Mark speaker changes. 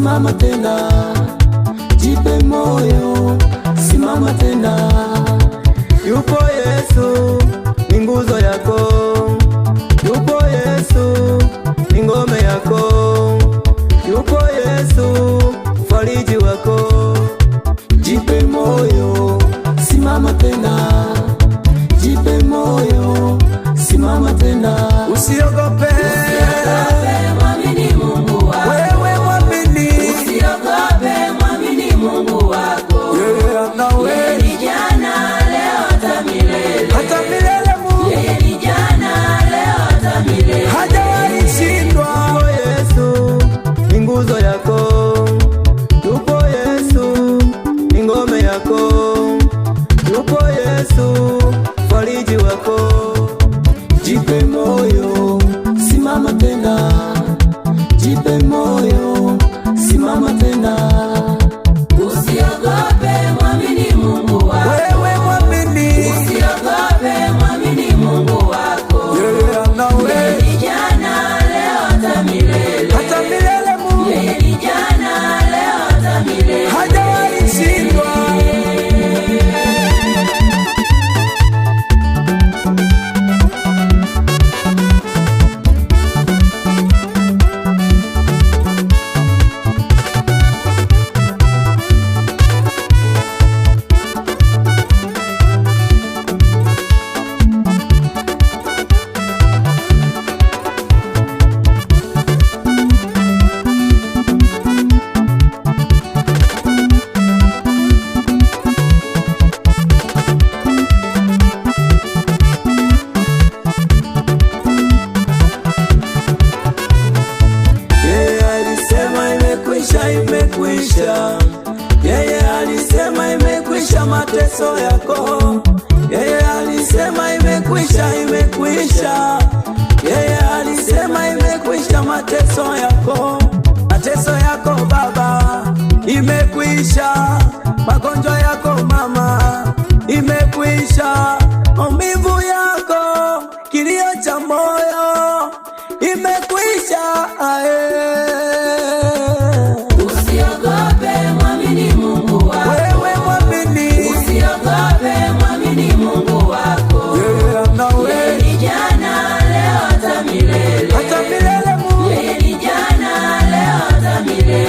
Speaker 1: simama tena, jipe moyo, simama tena.
Speaker 2: Yupo Yesu ni nguzo yako, yupo Yesu ni ngome yako, yupo Yesu fariji wako.
Speaker 1: Jipe moyo, simama tena, jipe moyo, simama tena.
Speaker 2: Usiogope,
Speaker 1: mwamini Mungu wako.
Speaker 2: wewe mwamini,
Speaker 1: Usiogope, mwamini Mungu wako.
Speaker 2: yeye anawe,
Speaker 1: yeye ni jana, leo hata milele.
Speaker 2: hata milele. Mungu
Speaker 1: Yeye ni jana, leo hata milele.
Speaker 2: hajawahi shindwa. Yupo Yesu ni nguzo yako, yupo Yesu ni ngome yako, yupo Yesu fariji wako.
Speaker 1: Jipe moyo, simama tena, jipe moyo, simama tena. Usiogope, mwamini Mungu wako.
Speaker 2: Wewe mwamini,
Speaker 1: Usiogope, mwamini Mungu wako.
Speaker 2: yeye anawe,
Speaker 1: Yeye ni jana, leo hata milele.
Speaker 2: hata milele. Mungu
Speaker 1: Yeye ni jana, leo hata milele.
Speaker 2: hajawahi shindwa. Yeye alisema imekwisha, imekwisha. Yeye alisema imekwisha mateso yako. Yeye alisema imekwisha, imekwisha. Yeye alisema imekwisha mateso yako. Mateso yako baba imekwisha, magonjwa yako mama imekwisha, maumivu yako, kilio cha moyo imekwisha.
Speaker 1: Usiogope, mwamini Mungu wako.
Speaker 2: Wewe mwamini,
Speaker 1: Usiogope, mwamini Mungu wako.
Speaker 2: yeye anawe,
Speaker 1: Yeye ni jana, leo hata milele.
Speaker 2: hata milele. Mungu
Speaker 1: Yeye ni jana, leo hata milele.